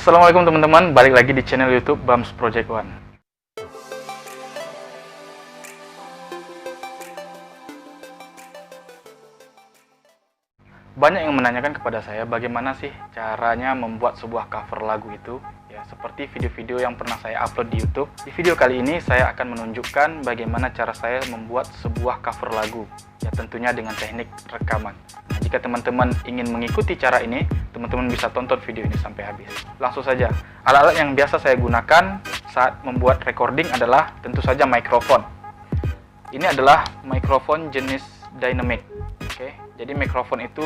Assalamualaikum teman-teman, balik lagi di channel YouTube Bams Project One. Banyak yang menanyakan kepada saya bagaimana sih caranya membuat sebuah cover lagu itu, ya seperti video-video yang pernah saya upload di YouTube. Di video kali ini saya akan menunjukkan bagaimana cara saya membuat sebuah cover lagu, ya tentunya dengan teknik rekaman. Nah, jika teman-teman ingin mengikuti cara ini, teman-teman bisa tonton video ini sampai habis. Langsung saja, alat-alat yang biasa saya gunakan saat membuat recording adalah tentu saja mikrofon. Ini adalah mikrofon jenis dynamic. Oke, jadi mikrofon itu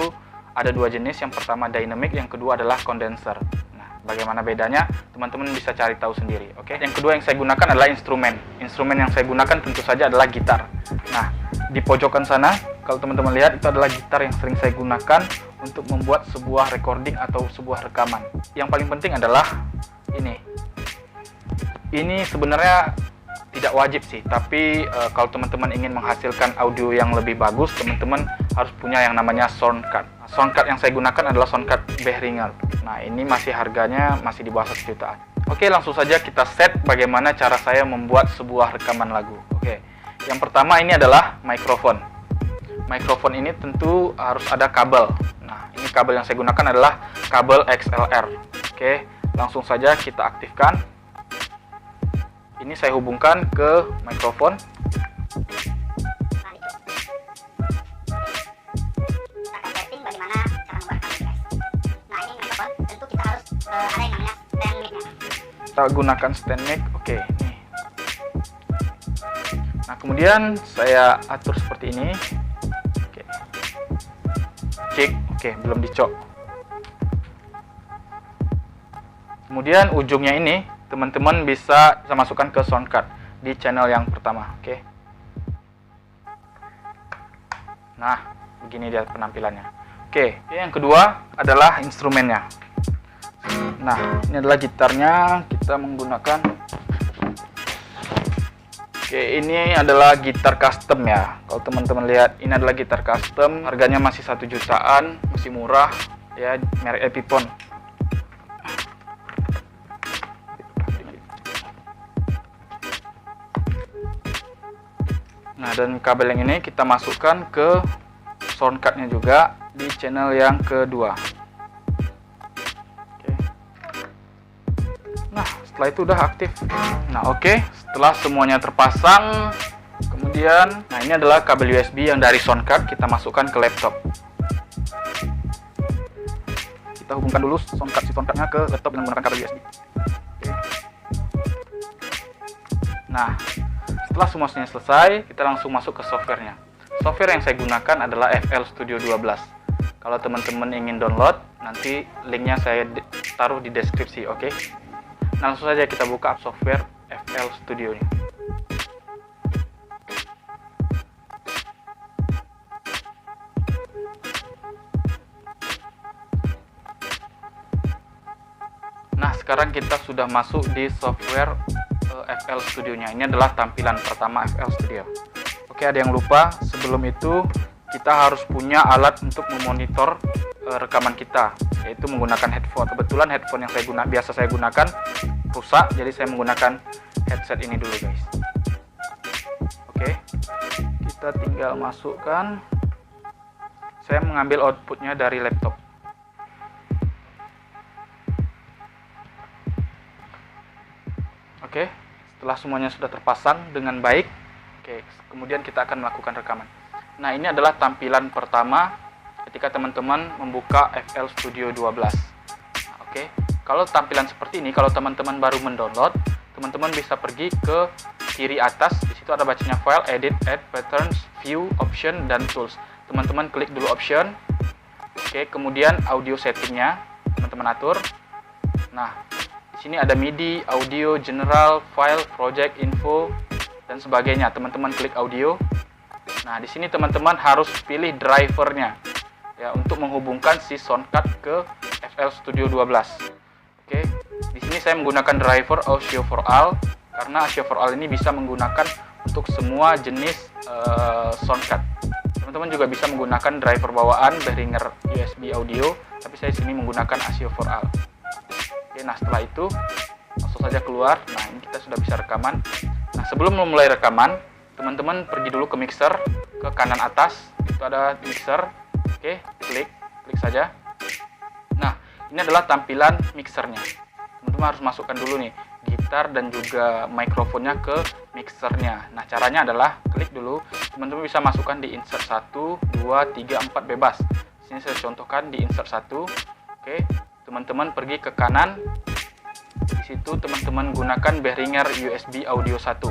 ada dua jenis. Yang pertama dynamic, yang kedua adalah condenser. Nah, bagaimana bedanya? Teman-teman bisa cari tahu sendiri. Oke, yang kedua yang saya gunakan adalah instrumen. Instrumen yang saya gunakan tentu saja adalah gitar. Nah, di pojokan sana, kalau teman-teman lihat, itu adalah gitar yang sering saya gunakan untuk membuat sebuah recording atau sebuah rekaman. Yang paling penting adalah ini. Ini sebenarnya tidak wajib sih, tapi kalau teman-teman ingin menghasilkan audio yang lebih bagus, teman-teman harus punya yang namanya sound card. Sound card yang saya gunakan adalah sound card Behringer. Nah, ini masih harganya masih di bawah 1 jutaan. Oke, langsung saja kita set bagaimana cara saya membuat sebuah rekaman lagu. Oke, yang pertama ini adalah mikrofon. Mikrofon ini tentu harus ada kabel. Nah, ini kabel yang saya gunakan adalah kabel XLR. Oke, langsung saja kita aktifkan. Ini saya hubungkan ke mikrofon. Kita gunakan stand mic. Oke, nih. Nah, kemudian saya atur seperti ini. Oke. Cek. Oke, belum dicok. Kemudian ujungnya ini teman-teman bisa masukkan ke sound card di channel yang pertama. Oke. Nah, begini dia penampilannya. Oke, yang kedua adalah instrumennya. Nah, ini adalah gitarnya. Kita menggunakan. Oke, ini adalah gitar custom ya. Kalau teman-teman lihat, ini adalah gitar custom. Harganya masih 1 jutaan, masih murah ya, merek Epiphone. Nah, dan kabel yang ini kita masukkan ke sound card-nya juga di channel yang kedua. Oke. Nah, setelah itu udah aktif. Nah, oke, setelah semuanya terpasang, kemudian, nah ini adalah kabel USB yang dari sound card kita masukkan ke laptop. Kita hubungkan dulu sound card-nya ke laptop dengan menggunakan kabel USB. Oke. Nah, setelah semuanya selesai, kita langsung masuk ke softwarenya. Software yang saya gunakan adalah FL Studio 12. Kalau teman-teman ingin download, nanti linknya saya taruh di deskripsi, oke? Nah, langsung saja kita buka software FL Studio ini. Nah, sekarang kita sudah masuk di software FL Studio-nya. Ini adalah tampilan pertama FL Studio. Oke, ada yang lupa. Sebelum itu, kita harus punya alat untuk memonitor rekaman kita, yaitu menggunakan headphone. Kebetulan headphone yang biasa saya gunakan rusak, jadi saya menggunakan headset ini dulu, guys. Oke, kita tinggal masukkan. Saya mengambil outputnya dari laptop. Oke, setelah semuanya sudah terpasang dengan baik, oke, kemudian kita akan melakukan rekaman. Nah, ini adalah tampilan pertama ketika teman-teman membuka FL Studio 12. Nah, oke, kalau tampilan seperti ini, kalau teman-teman baru mendownload, teman-teman bisa pergi ke kiri atas. Di situ ada bacanya File, Edit, Add, Patterns, View, Option, dan Tools. Teman-teman klik dulu Option. Oke, kemudian audio settingnya teman-teman atur. Nah, di sini ada MIDI, audio, general, file, project, info, dan sebagainya. Teman-teman klik audio. Nah, di sini teman-teman harus pilih drivernya ya untuk menghubungkan si sound card ke FL Studio 12. Oke, di sini saya menggunakan driver Audio for All karena Audio for All ini bisa menggunakan untuk semua jenis sound card. Teman-teman juga bisa menggunakan driver bawaan Behringer USB audio, tapi saya sini menggunakan Audio for All. Oke, nah setelah itu langsung saja keluar. Nah, ini kita sudah bisa rekaman. Nah, sebelum memulai rekaman, teman-teman pergi dulu ke mixer, ke kanan atas itu ada mixer. Oke, klik saja. Nah, ini adalah tampilan mixernya. Teman-teman harus masukkan dulu nih gitar dan juga mikrofonnya ke mixernya. Nah, caranya adalah klik dulu. Teman-teman bisa masukkan di insert 1, 2, 3, 4 bebas. Sini saya contohkan di insert 1. Oke, teman-teman pergi ke kanan. Di situ teman-teman gunakan Behringer USB audio 1.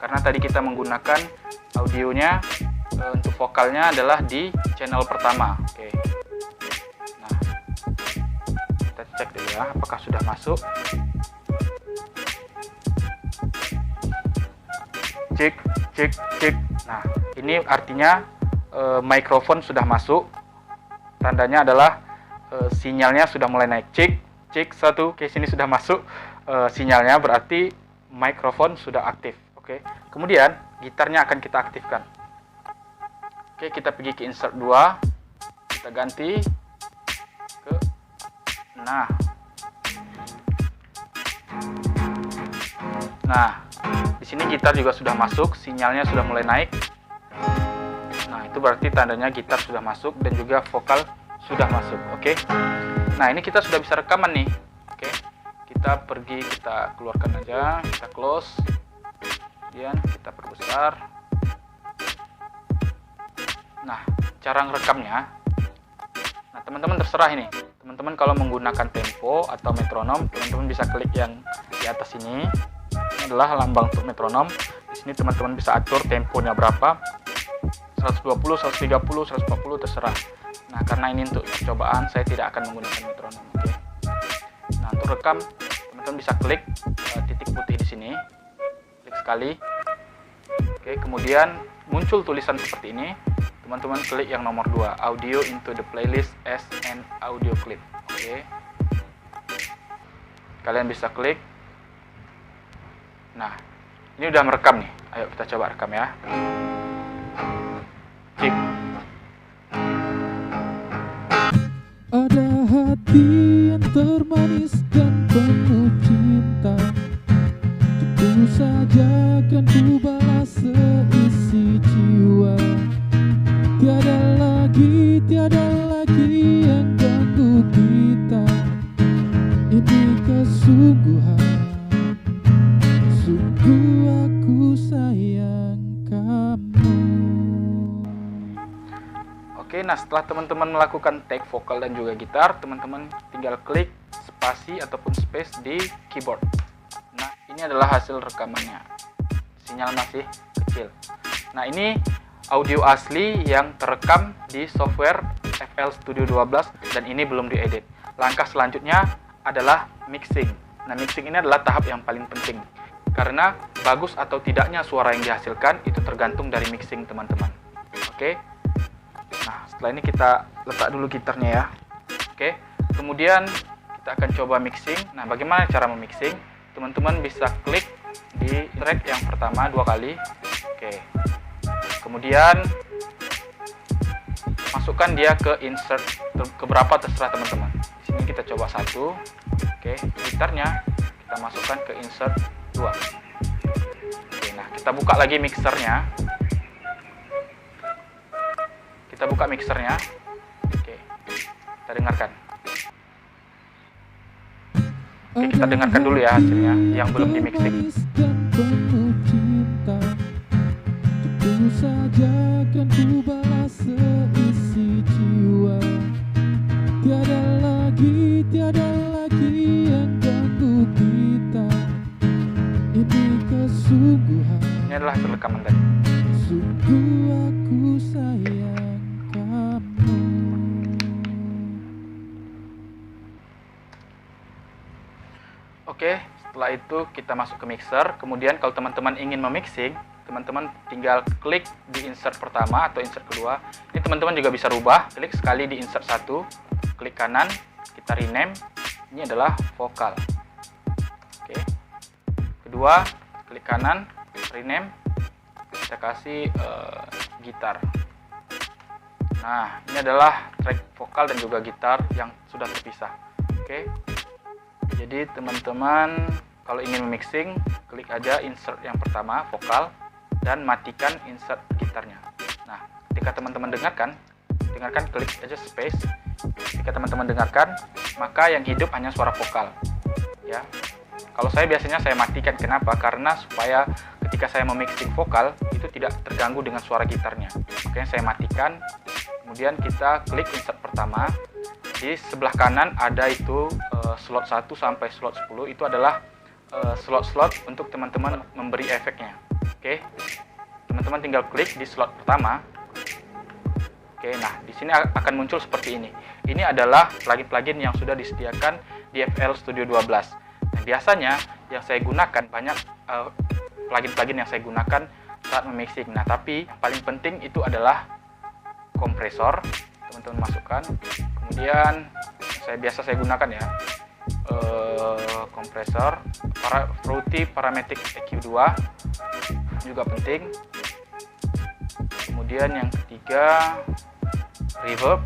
Karena tadi kita menggunakan audionya untuk vokalnya adalah di channel pertama. Oke. Nah, kita cek dulu ya apakah sudah masuk. Cek, cek, cek. Nah, ini artinya mikrofon sudah masuk. Tandanya adalah sinyalnya sudah mulai naik. Cek, cek 1. Oke, sini sudah masuk sinyalnya, berarti mikrofon sudah aktif. Oke. Kemudian gitarnya akan kita aktifkan. Oke, kita pergi ke insert 2. Kita ganti ke Nah, di sini gitar juga sudah masuk, sinyalnya sudah mulai naik. Nah, itu berarti tandanya gitar sudah masuk dan juga vokal sudah masuk. Oke. Nah, ini kita sudah bisa rekaman nih. Oke. Kita pergi, kita keluarkan aja, kita close. Kemudian kita perbesar. Nah, cara ngerekamnya. Nah, teman-teman terserah ini. Teman-teman kalau menggunakan tempo atau metronom, teman-teman bisa klik yang di atas ini. Ini adalah lambang untuk metronom. Di sini teman-teman bisa atur temponya berapa. 120, 130, 140 terserah. Nah, karena ini untuk percobaan, saya tidak akan menggunakan metronom. Oke. Nah, untuk rekam, teman-teman bisa klik titik putih di sini. Klik sekali. Oke, kemudian muncul tulisan seperti ini. Teman-teman klik yang nomor 2, audio into the playlist as an audio clip. Oke. Kalian bisa klik. Nah, ini udah merekam nih. Ayo kita coba rekam ya. Cik. Ada hati yang termanis dan penuh cinta, tentu saja kan ku balas seisi jiwa. Tiada lagi yang ganggu kita. Ini kesungguhan, sungguh aku sayang kamu. Oke, nah setelah teman-teman melakukan take vokal dan juga gitar, teman-teman tinggal klik spasi ataupun space di keyboard. Nah, ini adalah hasil rekamannya. Sinyal masih kecil. Nah, ini audio asli yang terekam di software FL Studio 12 dan ini belum diedit. Langkah selanjutnya adalah mixing. Nah, mixing ini adalah tahap yang paling penting. Karena bagus atau tidaknya suara yang dihasilkan itu tergantung dari mixing teman-teman. Oke. Nah, setelah ini kita letak dulu gitarnya ya. Oke. Kemudian kita akan coba mixing. Nah, bagaimana cara memixing? Teman-teman bisa klik di track yang pertama 2 kali. Oke. Kemudian masukkan dia ke insert ke berapa terserah teman-teman. Di sini kita coba 1. Oke, gitarnya kita masukkan ke insert 2. Oke, nah kita buka lagi mixernya. Kita buka mixernya. Oke, kita dengarkan. Oke, kita dengarkan dulu ya hasilnya yang belum di mixing. Tentu saja kan ku balas seisi jiwa. Tiada lagi yang ganggu kita. Ini kesungguhan, Ini adalah hasil rekaman tadi. sungguh aku sayang kamu. Oke, setelah itu kita masuk ke mixer. Kemudian kalau teman-teman ingin memixing, teman-teman tinggal klik di insert pertama atau insert kedua. Ini teman-teman juga bisa rubah. Klik sekali di insert 1, klik kanan, kita rename. Ini adalah vokal. Oke. Kedua, klik kanan, rename. Kita kasih gitar. Nah, ini adalah track vokal dan juga gitar yang sudah terpisah. Oke. Jadi Jadi teman-teman kalau ingin memixing, klik aja insert yang pertama, vokal, dan matikan insert gitarnya. Nah, ketika teman-teman dengarkan, klik aja space. Ketika teman-teman dengarkan, maka yang hidup hanya suara vokal. Ya. Kalau saya biasanya saya matikan, kenapa? Karena supaya ketika saya memixing vokal itu tidak terganggu dengan suara gitarnya. Makanya saya matikan. Kemudian kita klik insert pertama. Di sebelah kanan ada itu slot 1 sampai slot 10, itu adalah slot-slot untuk teman-teman memberi efeknya. Oke. Teman-teman tinggal klik di slot pertama. Oke, nah di sini akan muncul seperti ini. Ini adalah plugin-plugin yang sudah disediakan di FL Studio 12. Nah, biasanya yang saya gunakan banyak plugin-plugin yang saya gunakan saat memixing. Nah, tapi yang paling penting itu adalah kompresor. Teman-teman masukkan. Kemudian biasa saya gunakan ya. Kompresor, Fruity Parametric EQ2 juga penting. Kemudian yang ketiga, reverb.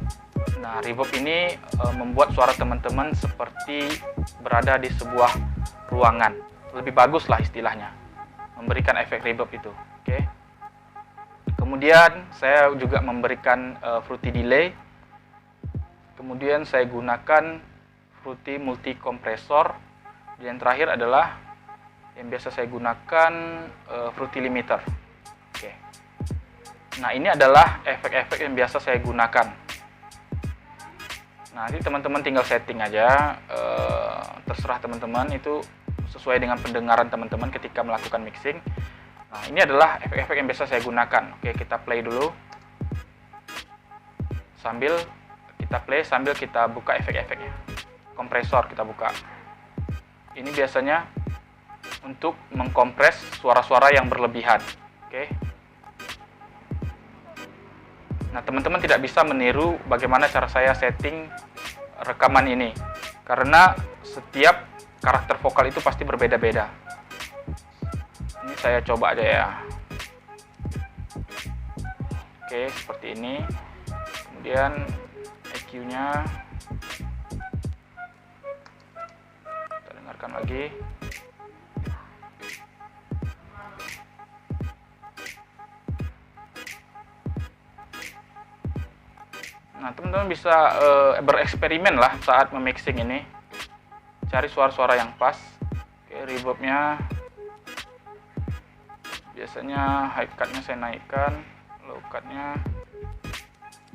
Nah, reverb ini membuat suara teman-teman seperti berada di sebuah ruangan. Lebih bagus lah istilahnya, memberikan efek reverb itu. Oke. Kemudian saya juga memberikan Fruity Delay. Kemudian saya gunakan Fruity Multi Kompresor. Dan yang terakhir adalah yang biasa saya gunakan Fruity Limiter. Oke. Nah, ini adalah efek-efek yang biasa saya gunakan. Nanti teman-teman tinggal setting aja, terserah teman-teman, itu sesuai dengan pendengaran teman-teman ketika melakukan mixing. Nah, ini adalah efek-efek yang biasa saya gunakan. Oke, kita play dulu. Sambil kita buka efek-efeknya. Kompresor kita buka. Ini biasanya untuk mengkompres suara-suara yang berlebihan. Oke. Nah, teman-teman tidak bisa meniru bagaimana cara saya setting rekaman ini, karena setiap karakter vokal itu pasti berbeda-beda. Ini saya coba aja ya. Oke, seperti ini. Kemudian EQ-nya kita dengarkan lagi. Nah, teman-teman bisa bereksperimen lah saat memixing ini, cari suara-suara yang pas. Oke, reverbnya biasanya high cut-nya saya naikkan, low cut-nya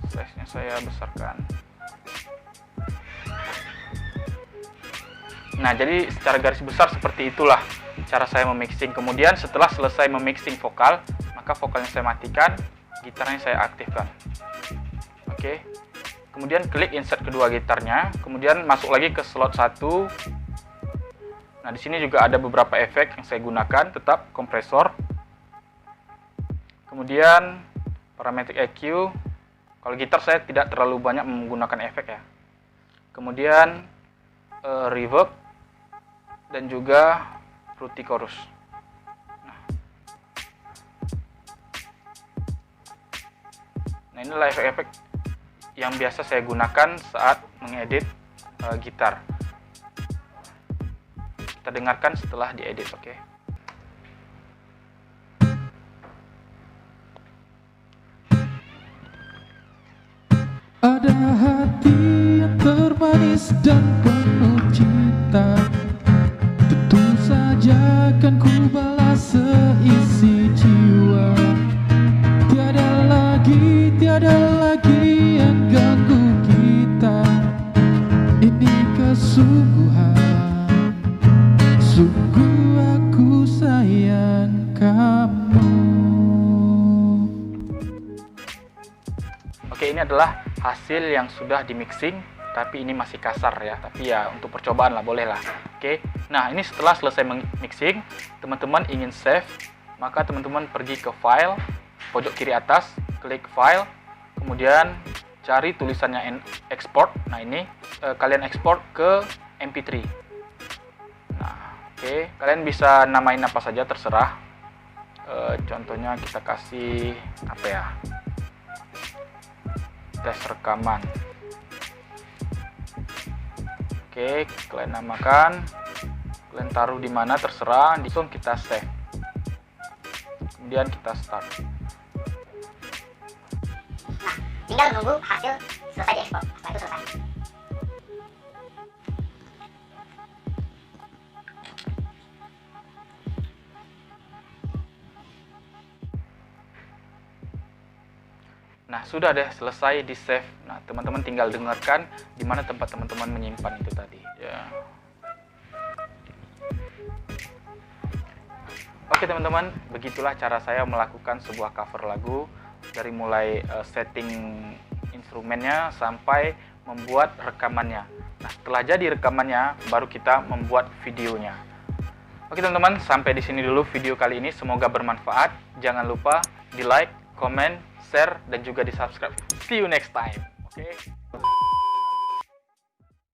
size-nya saya besarkan. Nah, jadi secara garis besar seperti itulah cara saya memixing. Kemudian setelah selesai memixing vokal, maka vokalnya saya matikan, gitarnya saya aktifkan. Oke. Kemudian klik insert kedua gitarnya, kemudian masuk lagi ke slot 1. Nah, di sini juga ada beberapa efek yang saya gunakan, tetap kompresor. Kemudian parametric EQ. Kalau gitar saya tidak terlalu banyak menggunakan efek ya. Kemudian reverb dan juga Fruity Chorus. Nah, inilah efek-efek yang biasa saya gunakan saat mengedit gitar. Kita dengarkan setelah diedit, oke? Ada hati yang termanis dan penuh cinta, tentu saja kan ku balas seisi jiwa. Tiada lagi yang ganggu kita. Ini kesungguhan, sungguh aku sayang kamu. Oke, ini adalah hasil yang sudah di mixing, tapi ini masih kasar ya. Tapi ya untuk percobaan lah, boleh lah. Oke, nah ini setelah selesai mixing, teman-teman ingin save, maka teman-teman pergi ke file, pojok kiri atas, klik file, kemudian cari tulisannya export. Nah, ini kalian ekspor ke MP3. Nah, oke, kalian bisa namain apa saja terserah. Contohnya kita kasih apa ya, tes rekaman. Oke, kalian namakan. Kalian taruh di mana terserah, langsung kita save. Kemudian kita start. Nah, tinggal menunggu hasil selesai diekspor. Setelah itu selesai. Nah, sudah deh selesai di save. Nah, teman-teman tinggal dengarkan di mana tempat teman-teman menyimpan itu tadi. Ya. Oke teman-teman, begitulah cara saya melakukan sebuah cover lagu dari mulai setting instrumennya sampai membuat rekamannya. Nah, setelah jadi rekamannya, baru kita membuat videonya. Oke teman-teman, sampai di sini dulu video kali ini. Semoga bermanfaat. Jangan lupa di like, comment, share, dan juga di subscribe. See you next time. Oke.